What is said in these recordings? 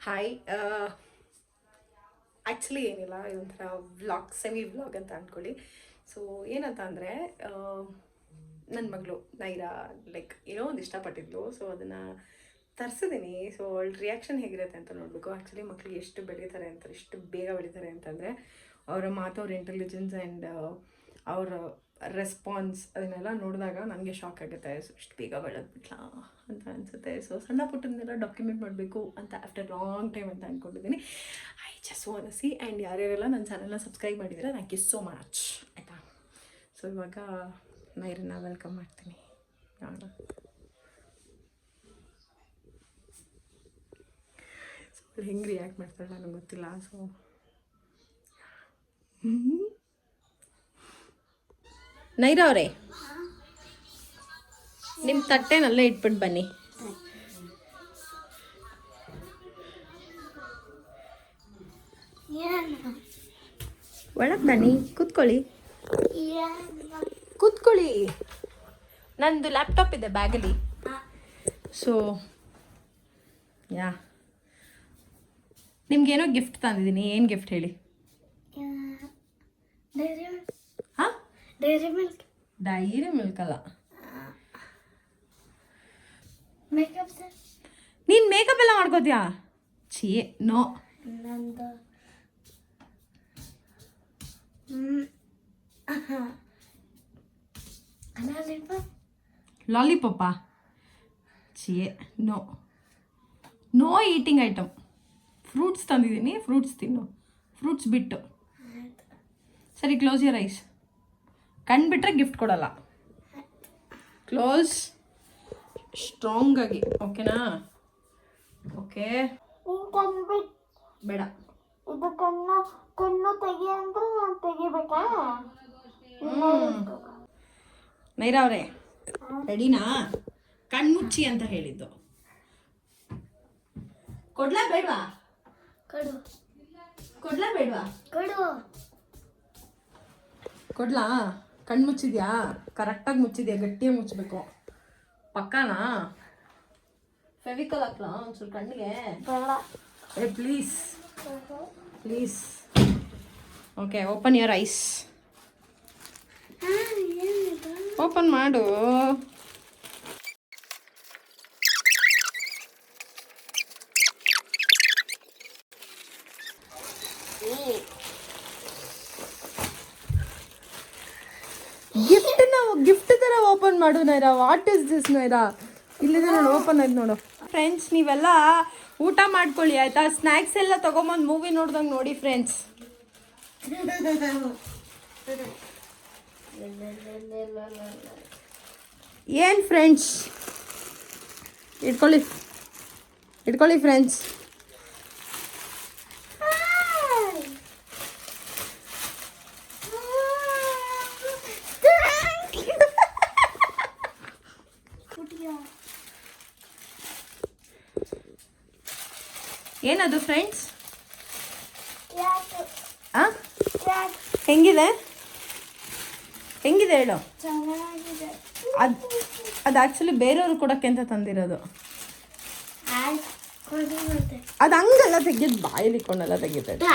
Hi actually ಏನಿಲ್ಲ ಇದೊಂಥರ vlog vlog ಅಂತ ಅಂದ್ಕೊಳ್ಳಿ. ಸೊ ಏನಂತ ಅಂದರೆ ನನ್ನ ಮಗಳು ನೈರಾ ಏನೋ ಒಂದು ಇಷ್ಟಪಟ್ಟಿದ್ಲು. ಸೊ ಅದನ್ನು ತರಿಸಿದ್ದೀನಿ. ಸೊ ಅವಳ ರಿಯಾಕ್ಷನ್ ಹೇಗಿರುತ್ತೆ ಅಂತ ನೋಡಬೇಕು. ಆ್ಯಕ್ಚುಲಿ ಮಕ್ಕಳು ಎಷ್ಟು ಬೆಳೀತಾರೆ ಅಂತ, ಎಷ್ಟು ಬೇಗ ಬೆಳೀತಾರೆ ಅಂತಂದರೆ ಅವರ ಮಾತು, ಅವ್ರ ಇಂಟೆಲಿಜೆನ್ಸ್ ಆ್ಯಂಡ್ ಅವರ ರೆಸ್ಪಾನ್ಸ್ ಅದನ್ನೆಲ್ಲ ನೋಡಿದಾಗ ನನಗೆ ಶಾಕ್ ಆಗುತ್ತೆ. ಸೊ ಇಷ್ಟು ಬೇಗ ಬೆಳೆದ್ಬಿಟ್ಲಾ ಅಂತ ಅನಿಸುತ್ತೆ. ಸೊ ಸಣ್ಣ ಪುಟ್ಟನ್ನೆಲ್ಲ ಡಾಕ್ಯುಮೆಂಟ್ ಮಾಡಬೇಕು ಅಂತ ಆಫ್ಟರ್ ಲಾಂಗ್ ಟೈಮ್ ಅಂತ ಅಂದ್ಕೊಂಡಿದ್ದೀನಿ. I just want to see. And ಯಾರ್ಯಾರೆಲ್ಲ ನನ್ನ ಚಾನಲ್ನ ಸಬ್ಸ್ಕ್ರೈಬ್ ಮಾಡಿದರೆ ಥ್ಯಾಂಕ್ ಯು ಸೋ ಮಚ್ ಆಯಿತಾ. ಸೊ ಇವಾಗ ನೈರನ್ನ ವೆಲ್ಕಮ್ ಮಾಡ್ತೀನಿ. ಸೊ ಅವಳು ಹೆಂಗೆ ರಿಯಾಕ್ಟ್ ಮಾಡ್ತಾಳೆ ನನಗೆ ಗೊತ್ತಿಲ್ಲ. ಸೊ ನೈರಾ ಅವರೇ, ನಿಮ್ಮ ತಟ್ಟೆನಲ್ಲೇ ಇಟ್ಬಿಟ್ಟು ಬನ್ನಿ. ಒಳಗೆ ಬನ್ನಿ, ಕೂತ್ಕೊಳ್ಳಿ ಕೂತ್ಕೊಳ್ಳಿ. ನಂದು ಲ್ಯಾಪ್ಟಾಪ್ ಇದೆ ಬ್ಯಾಗಲ್ಲಿ. ಸೊ ಯಾ, ನಿಮ್ಗೇನೋ ಗಿಫ್ಟ್ ತಂದಿದ್ದೀನಿ. ಏನು ಗಿಫ್ಟ್ ಹೇಳಿ? ಹಾಂ, ಡೈರಿ ಮಿಲ್ಕ್ ಅಲ್ಲ. ನೀನು ಮೇಕಪ್ ಎಲ್ಲ ಮಾಡ್ಕೋತೀಯಾ? ಛೀ, ನೋ. ಲಾಲಿಪಾಪಾ? ಛೀ, no. No eating item. Fruits ತಂದಿದ್ದೀನಿ, ಫ್ರೂಟ್ಸ್ ತಿನ್ನು. ಫ್ರೂಟ್ಸ್ ಬಿಟ್ಟು. ಸರಿ, ಕ್ಲೋಸ್ ಯುವರ್ ಐಸ್. ಕಣ್ಣು ಬಿಟ್ಟರೆ ಗಿಫ್ಟ್ ಕೊಡಲ್ಲ. ಕ್ಲೋಸ್ ಸ್ಟ್ರಾಂಗ್ ಆಗಿ, ಓಕೆನಾ? ಓಕೆ, ಬೇಡ. ಇದು ಕಣ್ಣು ತೆಗಿ ಅಂದ್ರೆ ನಾನು ತೆಗಿಬೇಕಾ? ನೈರಾ ಅವರೇ, ರೆಡಿನಾ? ಕಣ್ಮುಚ್ಚಿ ಅಂತ ಹೇಳಿದ್ದು. ಕೊಡ್ಲಾ ಬೇಡವಾ? ಕೊಡು. ಕೊಡ್ಲಾ ಬೇಡವಾ? ಕೊಡು. ಕೊಡ್ಲಾ? ಕಣ್ಣು ಮುಚ್ಚಿದ್ಯಾ? ಕರೆಕ್ಟಾಗಿ ಮುಚ್ಚಿದ್ಯಾ? ಗಟ್ಟಿಯಾಗಿ ಮುಚ್ಚಬೇಕು. ಪಕ್ಕಾನಾ? ಫೆವಿಕಲ್ ಹಾಕ್ಲಾ ಒಂಚೂರು ಕಣ್ಣಿಗೆ? ಏ please please. Okay, open your eyes. Open ಮಾಡು. ಗಿಫ್ಟ್ ಥರ ಓಪನ್ ಮಾಡು Naira. What is this Naira? ಇಲ್ಲಿದೆ ನೋಡು, ಓಪನ್ ಆಯ್ತು ನೋಡು. ಫ್ರೆಂಡ್ಸ್, ನೀವೆಲ್ಲ ಊಟ ಮಾಡ್ಕೊಳ್ಳಿ ಆಯಿತಾ? ಸ್ನ್ಯಾಕ್ಸ್ ಎಲ್ಲ ತೊಗೊಂಬಂದು ಮೂವಿ ನೋಡ್ದಂಗೆ ನೋಡಿ ಫ್ರೆಂಡ್ಸ್. ಏನು ಫ್ರೆಂಡ್ಸ್? ಇಟ್ಕೊಳ್ಳಿ ಇಟ್ಕೊಳ್ಳಿ ಫ್ರೆಂಡ್ಸ್. ಏನದು ಫ್ರೆಂಡ್ಸ್? ಹೆಂಗಿದೆ ಹೆಂಗಿದೆ ಹೇಳು? ಅದು ಆ್ಯಕ್ಚುಲಿ ಬೇರೆಯವ್ರು ಕೊಡೋಕ್ಕೆ ಅಂತ ತಂದಿರೋದು. ಅದು ಹಂಗೆಲ್ಲ ತೆಗೆದು ಬಾಯಲ್ಲಿ ಇಟ್ಕೊಂಡೆಲ್ಲ ತೆಗಿತೈತೆ.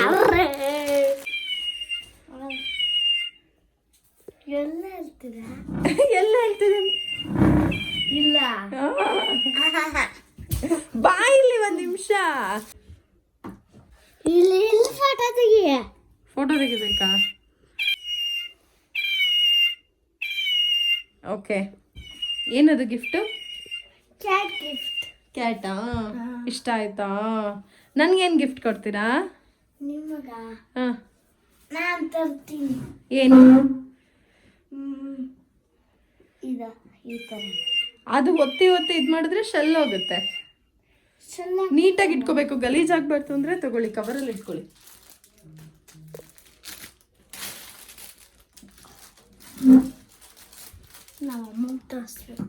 ಎಲ್ಲ ಹೇಳ್ತಿದೆ ಇಲ್ಲ. ಬಾಯಿಲಿ ಒಂದು ನಿಮಿಷ. ಇಲ್ಲಿ ಫೋಟೋ ತೆಗಿ. ಫೋಟೋ ತೆಗಿಬೇಕಾ? ಓಕೆ, ಏನದು ಗಿಫ್ಟು? Cat gift. ಕ್ಯಾಟಾ? ಇಷ್ಟ ಆಯ್ತಾ? ನನಗೇನು ಗಿಫ್ಟ್ ಕೊಡ್ತೀರಾ? ನಿಮಗ ಹಾಂ, ನಾನು ತರ್ತೀನಿ. ಏನು? ಇದು ಈ ಥರ. ಅದು ಒತ್ತಿ ಒತ್ತಿ ಇದು ಮಾಡಿದ್ರೆ ಶೆಲ್ ಹೋಗುತ್ತೆ. ನೀಟಾಗಿ ಇಟ್ಕೋಬೇಕು, ಗಲೀಜಾಗಬಾರ್ದು ಅಂದರೆ ತಗೊಳ್ಳಿ, ಕವರಲ್ಲಿ ಇಟ್ಕೊಳ್ಳಿ. ನಾವು ಅಮ್ಮಂಗೆ ತೋರಿಸ್ಬೇಕು.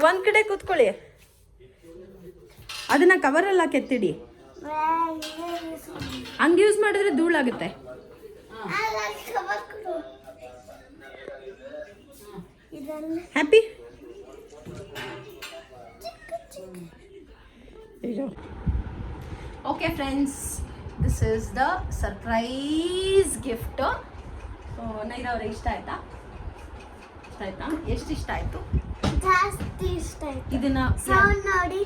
ಒಂದ್ ಕಡೆ ಕೂತ್ಕೊಳ್ಳಿ. ಅದನ್ನ ಕವರೆಲ್ಲ ಕೆತ್ತಿಡಿ. ಹಂಗೆ ಯೂಸ್ ಮಾಡಿದ್ರೆ ಧೂಳಾಗುತ್ತೆ. Happy okay friends, this is the surprise gift. Naira ಅವ್ರೆ, ಇಷ್ಟ ಆಯ್ತಾ? ಇಷ್ಟ ಆಯ್ತಾ? ಎಷ್ಟು ಇಷ್ಟ ಆಯ್ತು? ಜಾಸ್ತಿ ಇಷ್ಟ ಆಯ್ತು. ಇದನ್ನ ಸೌಂಡ್ ನೋಡಿ.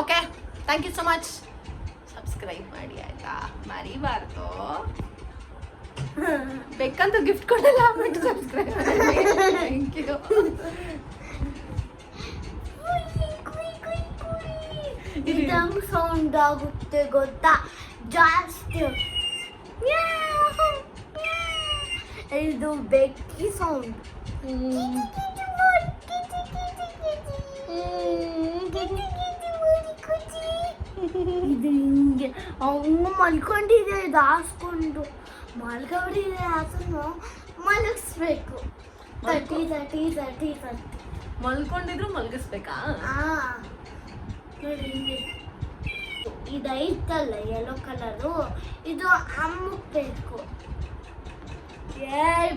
Okay, thank you so much. Subscribe ಮಾಡಿ ಆಯ್ತಾ, ಮರಿಬಾರ್ದು. ಬೇಕಂತ ಗಿಫ್ಟ್ ಕೊಡಲ್ಲ, ಬಟ್ ಸಬ್ಸ್ಕ್ರೈಬ್ ಮಾಡಿ. Thank you. ಇದಂಗ್ ಸೌಂಡ್ ಆಗುತ್ತೆ ಗೊತ್ತಾ, ಜಾಸ್ತಿ. ಇದು ಬೆಕ್ಕಿ ಸೌಂಡ್. ಇದು ಹಿಂಗೆ ಅವನು ಮಲ್ಕೊಂಡಿದೆ, ಇದು ಹಾಸ್ಕೊಂಡು ಮಲ್ಕೊಂಡಿದೆ. ಅದನ್ನು ಮಲಗಿಸ್ಬೇಕು. ತಟ್ಟಿ ತಟ್ಟಿ ತಟ್ಟಿ ತಟ್ಟಿ ಮಲ್ಕೊಂಡಿದ್ರು ಮಲಗಿಸ್ಬೇಕಾ? ನೋಡಿ, ಇದು ಐತಲ್ಲ ಯೆಲ್ಲೋ ಕಲರು, ಇದು ಅಮ್ಮಬೇಕು.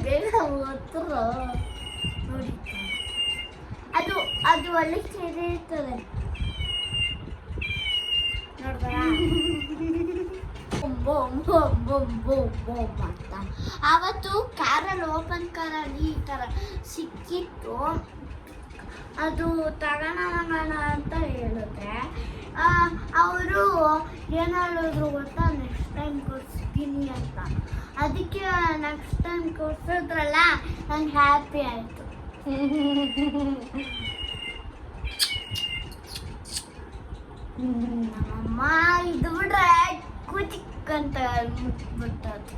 ಬೇಗ ಹತ್ರ ನೋಡಿ, ಅದು ಅದು ಒಳ್ಳೆ ಸೇರಿ ಇರ್ತದೆ ನೋಡ್ಬಾರಾ? ಅಂತ ಅವತ್ತು ಕಾರಲ್ಲಿ, ಓಪನ್ ಕಾರಲ್ಲಿ ಈ ಥರ ಸಿಕ್ಕಿತ್ತು. ಅದು ತಗೋಣ ಅಂತ ಹೇಳಿದ್ರೆ ಅವರು ಏನು ಹೇಳಿದ್ರು ಗೊತ್ತಾ, ನೆಕ್ಸ್ಟ್ ಟೈಮ್ ಕೊಡಿಸ್ತೀನಿ ಅಂತ. ಅದಕ್ಕೆ ನೆಕ್ಸ್ಟ್ ಟೈಮ್ ಕೊಡ್ಸಿದ್ರಲ್ಲ, ನಂಗೆ ಹ್ಯಾಪಿ ಆಯಿತು. ನಮ್ಮಮ್ಮ ಇದು ಬಿಟ್ರೆ ಕುಚಿಕ್ ಅಂತ ಮುಟ್ಬಿಟ್ಟದು.